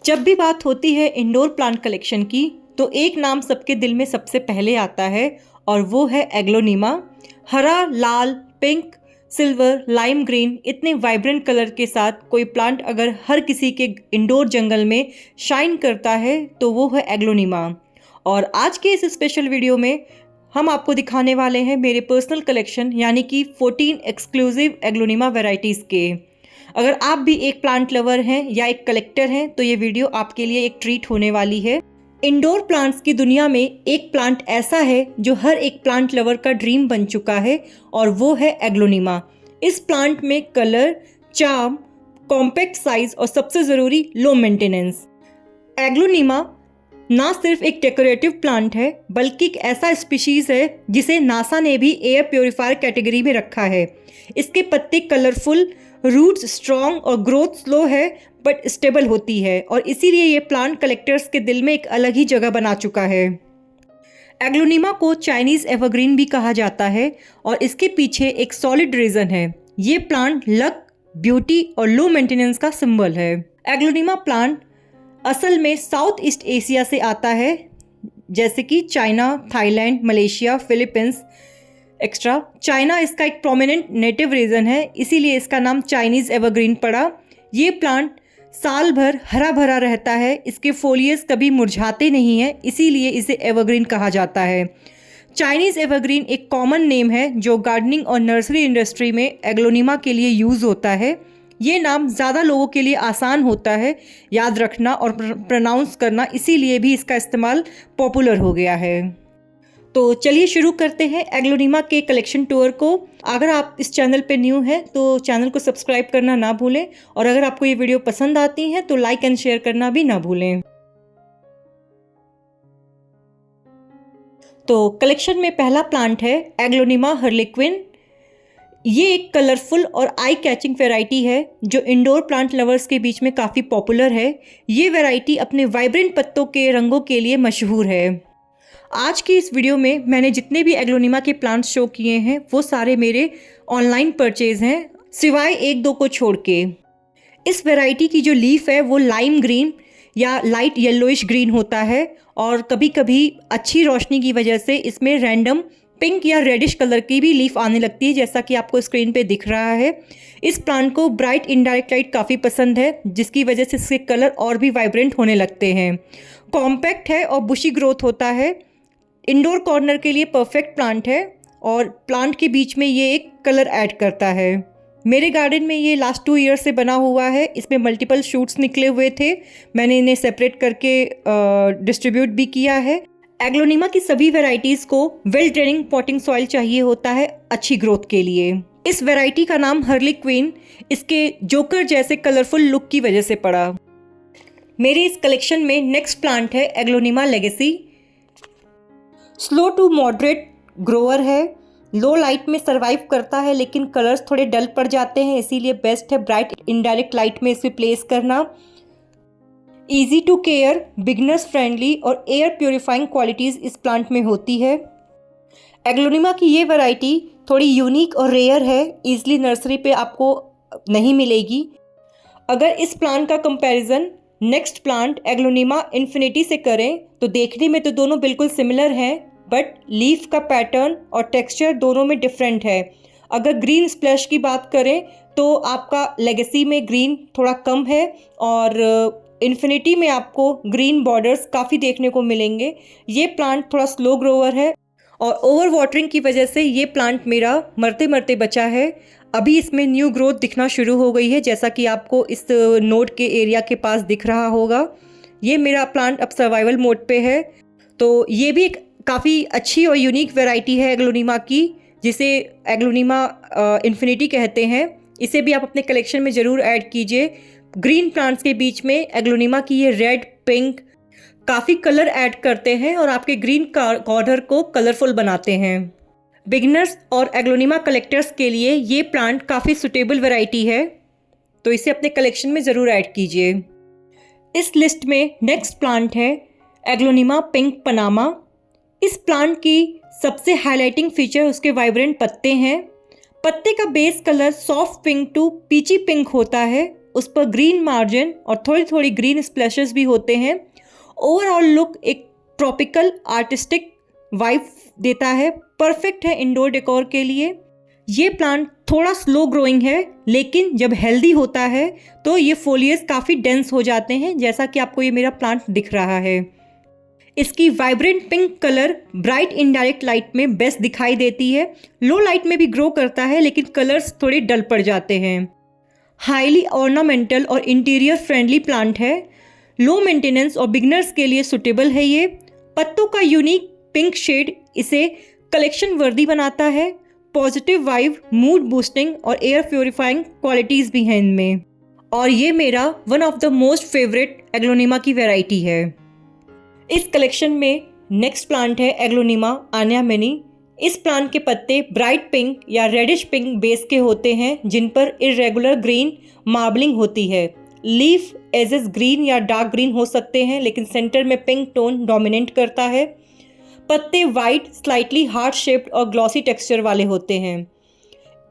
जब भी बात होती है इंडोर प्लांट कलेक्शन की तो एक नाम सबके दिल में सबसे पहले आता है और वो है एग्लोनिमा। हरा, लाल, पिंक, सिल्वर, लाइम ग्रीन इतने वाइब्रेंट कलर के साथ कोई प्लांट अगर हर किसी के इंडोर जंगल में शाइन करता है तो वो है एग्लोनिमा। और आज के इस स्पेशल वीडियो में हम आपको दिखाने वाले हैं मेरे पर्सनल कलेक्शन यानी कि 14 एक्सक्लूसिव एग्लोनिमा वैरायटीज़ के। अगर आप भी एक प्लांट लवर हैं या एक कलेक्टर हैं तो ये वीडियो आपके लिए एक ट्रीट होने वाली है। इंडोर प्लांट्स की दुनिया में एक प्लांट ऐसा है जो हर एक प्लांट लवर का ड्रीम बन चुका है और वो है एग्लोनिमा। इस प्लांट में कलर, चार्म, कॉम्पैक्ट साइज और सबसे ज़रूरी लो मेंटेनेंस। एग्लोनिमा ना सिर्फ एक डेकोरेटिव प्लांट है बल्कि एक ऐसा स्पीशीज़ है जिसे नासा ने भी एयर प्योरीफायर कैटेगरी में रखा है। इसके पत्ते कलरफुल, रूट्स स्ट्रॉन्ग और ग्रोथ स्लो है बट स्टेबल होती है और इसीलिए ये प्लांट कलेक्टर्स के दिल में एक अलग ही जगह बना चुका है। एग्लोनिमा को चाइनीज़ एवरग्रीन भी कहा जाता है और इसके पीछे एक सॉलिड रीज़न है। ये प्लांट लक, ब्यूटी और लो मेंटेनेंस का सिंबल है। एग्लोनिमा प्लांट असल में साउथ ईस्ट एशिया से आता है, जैसे कि China, Thailand, Malaysia, Philippines extra. China इसका एक प्रोमिनेंट नेटिव रीजन है, इसीलिए इसका नाम चाइनीज़ एवरग्रीन पड़ा। ये प्लांट साल भर हरा भरा रहता है, इसके फोलियस कभी मुरझाते नहीं हैं, इसीलिए इसे एवरग्रीन कहा जाता है। चाइनीज़ एवरग्रीन एक कॉमन नेम है जो गार्डनिंग और नर्सरी इंडस्ट्री में एग्लोनिमा के लिए यूज़ होता है। ये नाम ज़्यादा लोगों के लिए आसान होता है याद रखना और प्रोनाउंस करना, इसीलिए भी इसका इस्तेमाल पॉपुलर हो गया है। तो चलिए शुरू करते हैं एग्लोनिमा के कलेक्शन टूर को। अगर आप इस चैनल पे न्यू हैं तो चैनल को सब्सक्राइब करना ना भूलें और अगर आपको ये वीडियो पसंद आती हैं तो लाइक एंड शेयर करना भी ना भूलें। तो कलेक्शन में पहला प्लांट है एग्लोनिमा हर्लेक्विन। ये एक कलरफुल और आई कैचिंग वैरायटी है जो इंडोर प्लांट लवर्स के बीच में काफ़ी पॉपुलर है। ये वैरायटी अपने वाइब्रेंट पत्तों के रंगों के लिए मशहूर है। आज की इस वीडियो में मैंने जितने भी एग्लोनिमा के प्लांट्स शो किए हैं वो सारे मेरे ऑनलाइन परचेज हैं, सिवाय एक दो को छोड़ के। इस वैरायटी की जो लीफ है वो लाइम ग्रीन या लाइट येलोइश ग्रीन होता है और कभी कभी अच्छी रोशनी की वजह से इसमें रैंडम पिंक या रेडिश कलर की भी लीफ आने लगती है, जैसा कि आपको स्क्रीन पे दिख रहा है। इस प्लांट को ब्राइट इनडायरेक्ट लाइट काफ़ी पसंद है जिसकी वजह से इसके कलर और भी वाइब्रेंट होने लगते हैं। कॉम्पैक्ट है और बुशी ग्रोथ होता है। इंडोर कॉर्नर के लिए परफेक्ट प्लांट है और प्लांट के बीच में ये एक कलर ऐड करता है। मेरे गार्डन में ये लास्ट 2 ईयर से बना हुआ है। इसमें मल्टीपल शूट्स निकले हुए थे, मैंने इन्हें सेपरेट करके डिस्ट्रीब्यूट भी किया है। एग्लोनिमा की सभी वैरायटीज़ को वेल ड्रेनिंग पॉटिंग सॉइल चाहिए होता है अच्छी ग्रोथ के लिए। इस वैरायटी का नाम हर्लेक्विन इसके जोकर जैसे कलरफुल लुक की वजह से पड़ा। मेरे इस कलेक्शन में नेक्स्ट प्लांट है aglaonema legacy. Slow to moderate grower है, लो लाइट में सरवाइव करता है लेकिन कलर्स थोड़े डल पड़ जाते हैं, इसीलिए बेस्ट है ब्राइट इनडायरेक्ट लाइट में इसे प्लेस करना। Easy to care, beginners friendly और एयर प्योरीफाइंग क्वालिटीज़ इस प्लांट में होती है। एग्लोनिमा की ये वैरायटी थोड़ी यूनिक और रेयर है, ईजिली नर्सरी पे आपको नहीं मिलेगी। अगर इस प्लांट का comparison next plant aglaonema infinity से करें तो देखने में तो दोनों बिल्कुल सिमिलर हैं बट लीफ का पैटर्न और टेक्सचर दोनों में डिफरेंट है। अगर ग्रीन स्प्लैश की बात करें तो आपका लेगेसी में ग्रीन थोड़ा कम है और इन्फिनिटी में आपको ग्रीन बॉर्डर्स काफ़ी देखने को मिलेंगे। ये प्लांट थोड़ा स्लो ग्रोअर है और ओवर वाटरिंग की वजह से ये प्लांट मेरा मरते मरते बचा है। अभी इसमें न्यू ग्रोथ दिखना शुरू हो गई है, जैसा कि आपको इस नोड के एरिया के पास दिख रहा होगा। ये मेरा प्लांट अब सर्वाइवल मोड पे है। तो ये भी एक काफ़ी अच्छी और यूनिक वैरायटी है एग्लोनिमा की, जिसे एग्लोनिमा इन्फिनिटी कहते हैं। इसे भी आप अपने कलेक्शन में ज़रूर ऐड कीजिए। ग्रीन प्लांट्स के बीच में एग्लोनिमा की ये रेड, पिंक काफ़ी कलर ऐड करते हैं और आपके ग्रीन कॉर्नर को कलरफुल बनाते हैं। बिगिनर्स और एग्लोनिमा कलेक्टर्स के लिए ये प्लांट काफ़ी सुटेबल वैरायटी है, तो इसे अपने कलेक्शन में ज़रूर ऐड कीजिए। इस लिस्ट में नेक्स्ट प्लांट है एग्लोनिमा पिंक पनामा। इस प्लांट की सबसे हाईलाइटिंग फीचर उसके वाइब्रेंट पत्ते हैं। पत्ते का base colour soft pink to peachy pink होता है। उस पर ग्रीन मार्जिन और थोड़ी थोड़ी ग्रीन स्प्लैशेस भी होते हैं। ओवरऑल लुक एक ट्रॉपिकल आर्टिस्टिक वाइब देता है, परफेक्ट है इंडोर डेकोर के लिए। ये प्लांट थोड़ा स्लो ग्रोइंग है, लेकिन जब हेल्दी होता है तो ये फोलियस काफ़ी डेंस हो जाते हैं, जैसा कि आपको ये मेरा प्लांट दिख रहा है। इसकी vibrant pink colour bright indirect light में बेस्ट दिखाई देती है। लो लाइट में भी ग्रो करता है, लेकिन कलर्स थोड़े डल पड़ जाते हैं। हाईली ऑर्नामेंटल और इंटीरियर फ्रेंडली प्लांट है। लो मेंटेनेंस और बिगनर्स के लिए सुटेबल है ये। पत्तों का यूनिक पिंक शेड इसे कलेक्शन वर्दी बनाता है। पॉजिटिव वाइब, मूड बूस्टिंग और एयर प्योरीफाइंग क्वालिटीज़ भी हैं इनमें। और ये मेरा one of the most favourite aglaonema की वैरायटी है। इस कलेक्शन में नेक्स्ट प्लांट है एग्लोनिमा आन्या मिनी। इस प्लांट के पत्ते ब्राइट पिंक या रेडिश पिंक बेस के होते हैं, जिन पर इरेगुलर ग्रीन मार्बलिंग होती है। लीफ एजेस ग्रीन या डार्क ग्रीन हो सकते हैं, लेकिन सेंटर में पिंक टोन डोमिनेट करता है। पत्ते वाइट, स्लाइटली हार्ट शेप्ड और ग्लॉसी टेक्सचर वाले होते हैं।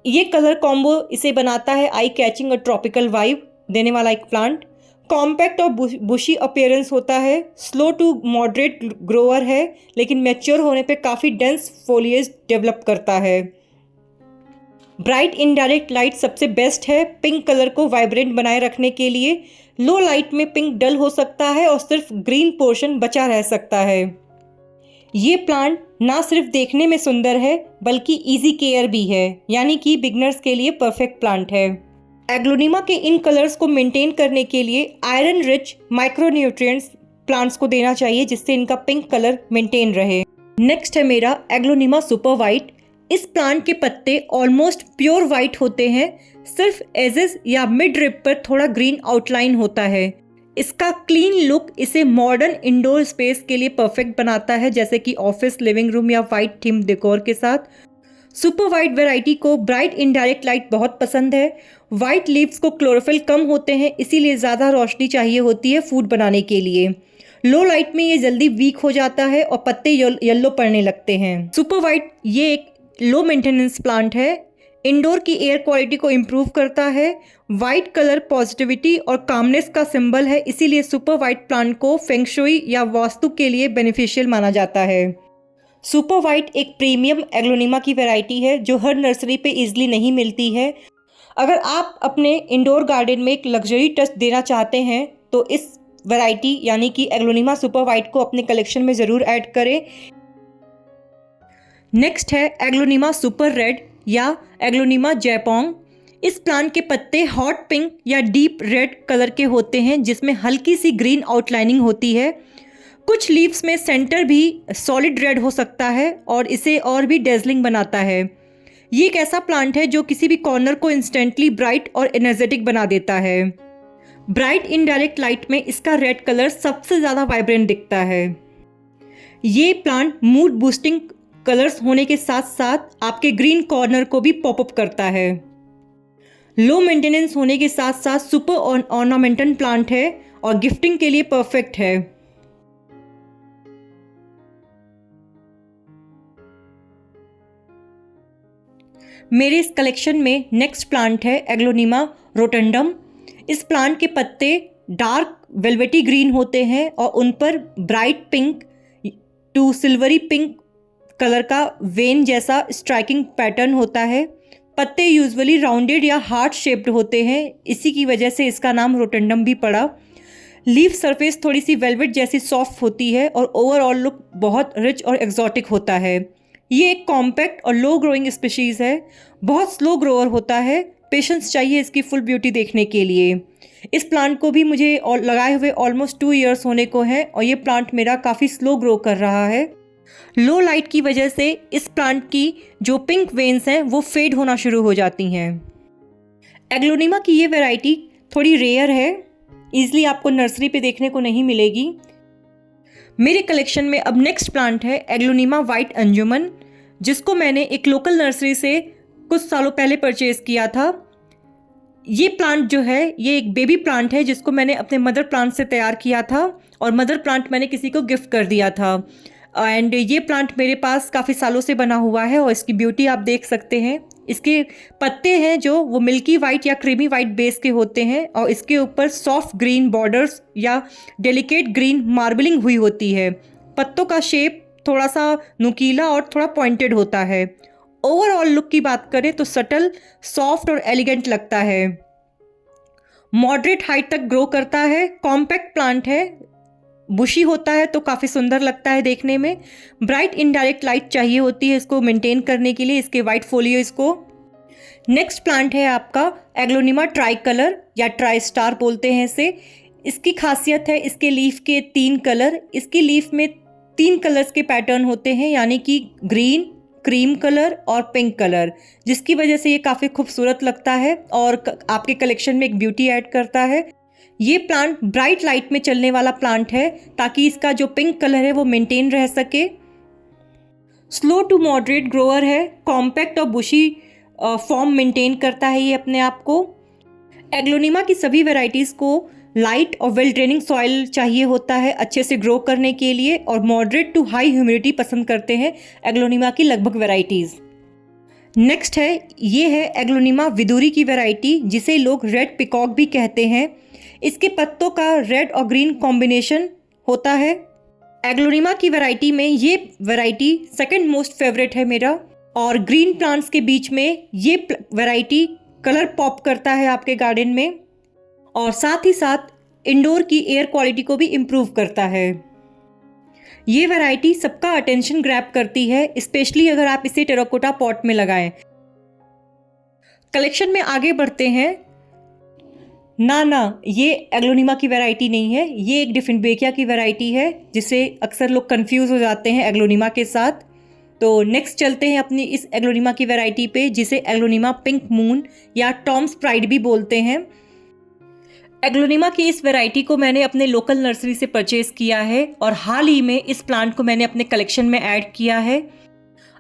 ये कलर कॉम्बो इसे बनाता है आई कैचिंग और ट्रॉपिकल वाइब देने वाला एक प्लांट। कॉम्पैक्ट और बुशी अपीयरेंस होता है। स्लो टू मॉडरेट ग्रोअर है, लेकिन मैच्योर होने पे काफ़ी डेंस फोलिएज डेवलप करता है। ब्राइट इनडायरेक्ट लाइट सबसे बेस्ट है पिंक कलर को वाइब्रेंट बनाए रखने के लिए। लो लाइट में पिंक डल हो सकता है और सिर्फ ग्रीन पोर्शन बचा रह सकता है। ये प्लांट ना सिर्फ देखने में सुंदर है, बल्कि इजी केयर भी है, यानी कि बिगनर्स के लिए परफेक्ट प्लांट है। एग्लोनिमा के इन कलर्स को मेंटेन करने के लिए आयरन रिच माइक्रोन्यूट्रिएंट्स प्लांट्स को देना चाहिए, जिससे इनका पिंक कलर मेंटेन रहे। नेक्स्ट है मेरा एग्लोनिमा सुपर वाइट। इस प्लांट के पत्ते ऑलमोस्ट प्योर वाइट होते हैं, सिर्फ एजेस या मिड रिब पर थोड़ा ग्रीन आउटलाइन होता है। इसका क्लीन लुक इसे मॉडर्न इंडोर स्पेस के लिए परफेक्ट बनाता है, जैसे कि ऑफिस, लिविंग रूम या वाइट थीम डेकोर के साथ। सुपर वाइट वैरायटी को ब्राइट इनडायरेक्ट लाइट बहुत पसंद है। वाइट लीव्स को क्लोरोफिल कम होते हैं, इसीलिए ज़्यादा रोशनी चाहिए होती है फूड बनाने के लिए। लो लाइट में ये जल्दी वीक हो जाता है और पत्ते येलो पड़ने लगते हैं। सुपर वाइट ये एक लो मेंटेनेंस प्लांट है, इंडोर की एयर क्वालिटी को इम्प्रूव करता है। वाइट कलर पॉजिटिविटी और कामनेस का सिंबल है, इसीलिए सुपर वाइट प्लांट को फेंग शुई या वास्तु के लिए बेनिफिशियल माना जाता है। सुपर वाइट एक प्रीमियम एग्लोनिमा की वैरायटी है, जो हर नर्सरी पे इजीली नहीं मिलती है। अगर आप अपने इंडोर गार्डन में एक लग्जरी टच देना चाहते हैं, तो इस वैरायटी यानी कि एग्लोनिमा सुपर वाइट को अपने कलेक्शन में ज़रूर ऐड करें। नेक्स्ट है एग्लोनिमा सुपर रेड या एग्लोनिमा जैपोंग। इस प्लांट के पत्ते हॉट पिंक या डीप रेड कलर के होते हैं, जिसमें हल्की सी ग्रीन आउटलाइनिंग होती है। कुछ लीव्स में सेंटर भी सॉलिड रेड हो सकता है और इसे और भी डेजलिंग बनाता है। ये एक ऐसा प्लांट है जो किसी भी कॉर्नर को इंस्टेंटली ब्राइट और एनर्जेटिक बना देता है। ब्राइट इनडायरेक्ट लाइट में इसका रेड कलर सबसे ज़्यादा वाइब्रेंट दिखता है। ये प्लांट मूड बूस्टिंग कलर्स होने के साथ साथ आपके ग्रीन कॉर्नर को भी पॉपअप करता है। लो मेंटेनेंस होने के साथ साथ सुपर ऑर्नामेंटल प्लांट है और गिफ्टिंग के लिए परफेक्ट है। मेरे इस कलेक्शन में नेक्स्ट प्लांट है एग्लोनिमा रोटंडम। इस प्लांट के पत्ते डार्क वेलवेटी ग्रीन होते हैं और उन पर bright pink to silvery pink colour का वेन जैसा स्ट्राइकिंग पैटर्न होता है। पत्ते यूजुअली राउंडेड या हार्ट शेप्ड होते हैं, इसी की वजह से इसका नाम रोटंडम भी पड़ा। लीफ सरफेस थोड़ी सी वेलवेट जैसी सॉफ्ट होती है और ओवरऑल लुक बहुत रिच और एक्जॉटिक होता है। ये एक कॉम्पैक्ट और लो ग्रोइंग स्पीशीज़ है, बहुत स्लो ग्रोअर होता है। पेशेंस चाहिए इसकी फुल ब्यूटी देखने के लिए। इस प्लांट को भी मुझे लगाए हुए ऑलमोस्ट 2 इयर्स होने को है और ये प्लांट मेरा काफ़ी स्लो ग्रो कर रहा है। लो लाइट की वजह से इस प्लांट की जो पिंक वेन्स हैं वो फेड होना शुरू हो जाती हैं। एग्लोनिमा की ये वैरायटी थोड़ी रेयर है, ईजिली आपको नर्सरी पे देखने को नहीं मिलेगी। मेरे कलेक्शन में अब नेक्स्ट प्लांट है एग्लोनिमा वाइट अंजुमन, जिसको मैंने एक लोकल नर्सरी से कुछ सालों पहले परचेज़ किया था। ये प्लांट जो है ये एक बेबी प्लांट है, जिसको मैंने अपने मदर प्लांट से तैयार किया था और मदर प्लांट मैंने किसी को गिफ्ट कर दिया था। एंड ये प्लांट मेरे पास काफ़ी सालों से बना हुआ है और इसकी ब्यूटी आप देख सकते हैं। इसके पत्ते हैं जो वो मिल्की वाइट या क्रीमी वाइट बेस के होते हैं और इसके ऊपर सॉफ्ट ग्रीन बॉर्डर्स या डेलिकेट ग्रीन मार्बलिंग हुई होती है। पत्तों का शेप थोड़ा सा नुकीला और थोड़ा पॉइंटेड होता है। ओवरऑल लुक की बात करें तो सटल, सॉफ्ट और एलिगेंट लगता है। मॉडरेट हाइट तक ग्रो करता है। कॉम्पैक्ट प्लांट है, बुशी होता है तो काफ़ी सुंदर लगता है देखने में। ब्राइट इनडायरेक्ट लाइट चाहिए होती है इसको मेंटेन करने के लिए, इसके वाइट फोलियोज को। नेक्स्ट प्लांट है आपका एग्लोनिमा ट्राई कलर या ट्राई स्टार बोलते हैं इसे। इसकी खासियत है इसके लीफ के 3 कलर। इसकी लीफ में 3 कलर्स के पैटर्न होते हैं, यानी कि ग्रीन, क्रीम कलर और पिंक कलर, जिसकी वजह से ये काफ़ी खूबसूरत लगता है और आपके कलेक्शन में एक ब्यूटी ऐड करता है। ये प्लांट ब्राइट लाइट में चलने वाला प्लांट है ताकि इसका जो पिंक कलर है वो मेंटेन रह सके। स्लो टू मॉडरेट ग्रोअर है, कॉम्पैक्ट और बुशी फॉर्म मेंटेन करता है ये अपने आप को। एग्लोनिमा की सभी वैरायटीज़ को लाइट और वेल ड्रेनिंग सॉइल चाहिए होता है अच्छे से ग्रो करने के लिए, और मॉडरेट टू हाई ह्यूमिडिटी पसंद करते हैं एग्लोनिमा की लगभग वैरायटीज़। नेक्स्ट है, ये है एग्लोनिमा विदुरी की वैरायटी, जिसे लोग रेड पिकॉक भी कहते हैं। इसके पत्तों का रेड और ग्रीन कॉम्बिनेशन होता है। एग्लोनिमा की वैरायटी में ये वैरायटी सेकंड मोस्ट फेवरेट है मेरा, और ग्रीन प्लांट्स के बीच में ये वैरायटी कलर पॉप करता है आपके गार्डन में, और साथ ही साथ इंडोर की एयर क्वालिटी को भी इम्प्रूव करता है। ये वैरायटी सबका अटेंशन ग्रैब करती है, स्पेशली अगर आप इसे टेराकोटा पॉट में लगाएं। कलेक्शन में आगे बढ़ते हैं। ना, ये एग्लोनिमा की वैरायटी नहीं है, ये एक डिफिनबेकिया की वैरायटी है, जिसे अक्सर लोग कंफ्यूज हो जाते हैं एग्लोनिमा के साथ। तो नेक्स्ट चलते हैं अपनी इस एग्लोनिमा की वैरायटी पे, जिसे एग्लोनिमा पिंक मून या टॉम्स प्राइड भी बोलते हैं। एग्लोनिमा की इस वैरायटी को मैंने अपने लोकल नर्सरी से परचेज़ किया है और हाल ही में इस प्लांट को मैंने अपने कलेक्शन में ऐड किया है।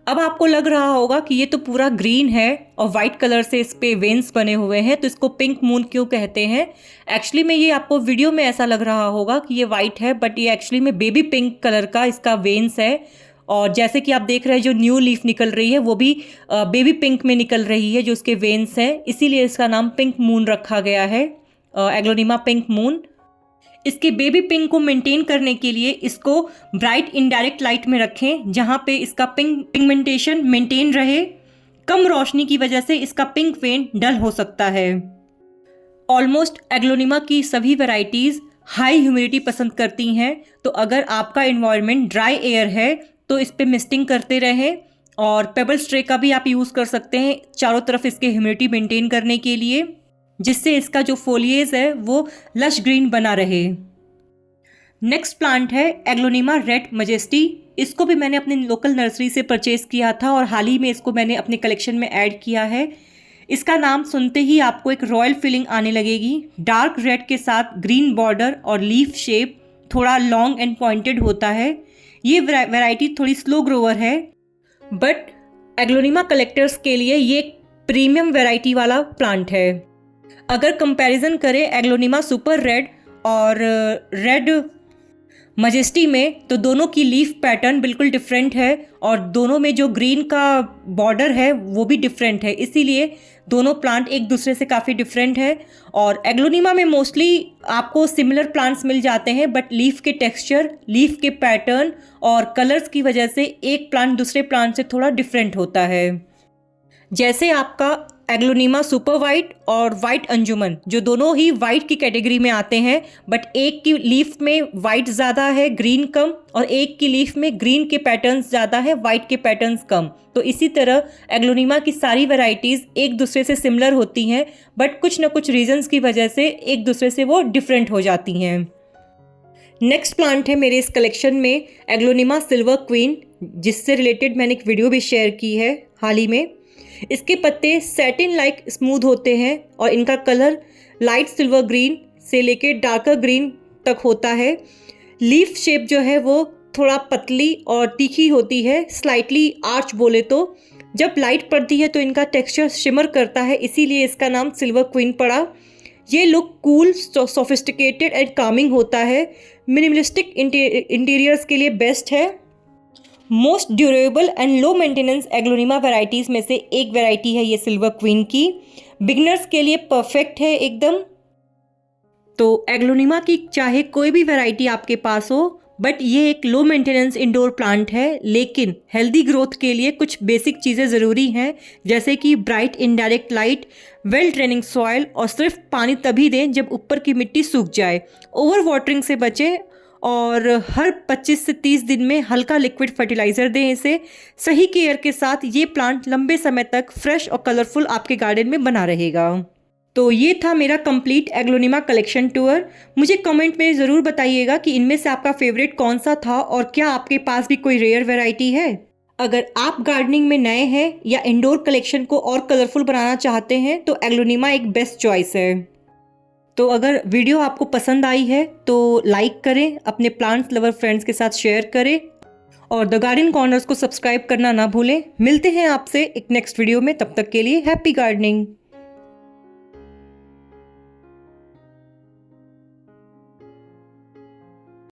अब आपको लग रहा होगा कि ये तो पूरा ग्रीन है और वाइट कलर से इस पे वेन्स बने हुए हैं, तो इसको पिंक मून क्यों कहते हैं। एक्चुअली में ये आपको वीडियो में ऐसा लग रहा होगा कि ये वाइट है, बट ये एक्चुअली में बेबी पिंक कलर का इसका वेन्स है। और जैसे कि आप देख रहे हैं जो न्यू लीफ निकल रही है वो भी बेबी पिंक में निकल रही है, जो उसके वेन्स हैं, इसीलिए इसका नाम पिंक मून रखा गया है, एग्लोनिमा पिंक मून। इसके बेबी पिंक को मेंटेन करने के लिए इसको ब्राइट इनडायरेक्ट लाइट में रखें, जहां पे इसका पिगमेंटेशन मेंटेन रहे। कम रोशनी की वजह से इसका पिंक वेन डल हो सकता है। ऑलमोस्ट एग्लोनिमा की सभी वैरायटीज़ हाई ह्यूमिडिटी पसंद करती हैं, तो अगर आपका इन्वायरमेंट ड्राई एयर है तो इस पे मिस्टिंग करते रहें, और पेबल स्ट्रे का भी आप यूज़ कर सकते हैं चारों तरफ इसके ह्यूमिडिटी मेंटेन करने के लिए, जिससे इसका जो फोलिएज है वो लश ग्रीन बना रहे। नेक्स्ट प्लांट है एग्लोनिमा रेड मजेस्टी। इसको भी मैंने अपने लोकल नर्सरी से परचेज़ किया था और हाल ही में इसको मैंने अपने कलेक्शन में ऐड किया है। इसका नाम सुनते ही आपको एक रॉयल फीलिंग आने लगेगी। डार्क रेड के साथ ग्रीन बॉर्डर और लीफ शेप थोड़ा लॉन्ग एंड पॉइंटेड होता है। ये वैरायटी थोड़ी स्लो ग्रोअर है, बट एग्लोनिमा कलेक्टर्स के लिए ये एक प्रीमियम वैरायटी वाला प्लांट है। अगर कंपैरिजन करें एग्लोनिमा सुपर रेड और रेड मजेस्टी में, तो दोनों की लीफ पैटर्न बिल्कुल डिफरेंट है और दोनों में जो ग्रीन का बॉर्डर है वो भी डिफरेंट है, इसीलिए दोनों प्लांट एक दूसरे से काफ़ी डिफरेंट है। और एग्लोनिमा में मोस्टली आपको सिमिलर प्लांट्स मिल जाते हैं, बट लीफ के टेक्सचर, लीफ के पैटर्न और कलर्स की वजह से एक प्लांट दूसरे प्लांट से थोड़ा डिफरेंट होता है। जैसे आपका एग्लोनिमा सुपर वाइट और वाइट अंजुमन, जो दोनों ही वाइट की कैटेगरी में आते हैं, बट एक की लीफ में वाइट ज़्यादा है, ग्रीन कम, और एक की लीफ में ग्रीन के पैटर्न्स ज़्यादा है, वाइट के पैटर्न्स कम। तो इसी तरह एग्लोनिमा की सारी वैरायटीज़ एक दूसरे से सिमिलर होती हैं, बट कुछ ना कुछ रीजंस की वजह से एक दूसरे से वो डिफरेंट हो जाती हैं। नेक्स्ट प्लांट है मेरे इस कलेक्शन में एग्लोनिमा सिल्वर क्वीन, जिससे रिलेटेड मैंने एक वीडियो भी शेयर की है हाल ही में। इसके पत्ते सैटिन लाइक स्मूथ होते हैं और इनका कलर लाइट सिल्वर ग्रीन से लेकर डार्कर ग्रीन तक होता है। लीफ शेप जो है वो थोड़ा पतली और तीखी होती है, स्लाइटली आर्च बोले तो। जब लाइट पड़ती है तो इनका टेक्सचर शिमर करता है, इसीलिए इसका नाम सिल्वर क्वीन पड़ा। ये look cool, sophisticated and Kameng होता है। मिनिमलिस्टिक इंटीरियर्स के लिए बेस्ट है। Most durable and low maintenance aglaonema varieties में से एक वैरायटी है ये सिल्वर क्वीन की। बिगनर्स के लिए परफेक्ट है एकदम। तो एग्लोनिमा की चाहे कोई भी वैरायटी आपके पास हो, बट ये एक लो मेंटेनेंस इंडोर प्लांट है, लेकिन हेल्दी ग्रोथ के लिए कुछ बेसिक चीज़ें ज़रूरी हैं, जैसे कि bright indirect light, well draining soil, और सिर्फ पानी तभी दें जब ऊपर की मिट्टी सूख जाए। ओवर वाटरिंग से बचें और हर 25 से 30 दिन में हल्का लिक्विड फर्टिलाइज़र दें इसे। सही केयर के साथ ये प्लांट लंबे समय तक फ्रेश और कलरफुल आपके गार्डन में बना रहेगा। तो ये था मेरा कंप्लीट एग्लोनिमा कलेक्शन टूर। मुझे कमेंट में ज़रूर बताइएगा कि इनमें से आपका फेवरेट कौन सा था और क्या आपके पास भी कोई रेयर वैरायटी है। अगर आप गार्डनिंग में नए हैं या इंडोर कलेक्शन को और कलरफुल बनाना चाहते हैं तो एग्लोनिमा एक बेस्ट चॉइस है। तो अगर वीडियो आपको पसंद आई है तो लाइक करें, अपने प्लांट्स लवर फ्रेंड्स के साथ शेयर करें और द गार्डन कॉर्नर्स को सब्सक्राइब करना ना भूलें। मिलते हैं आपसे एक नेक्स्ट वीडियो में, तब तक के लिए हैप्पी गार्डनिंग।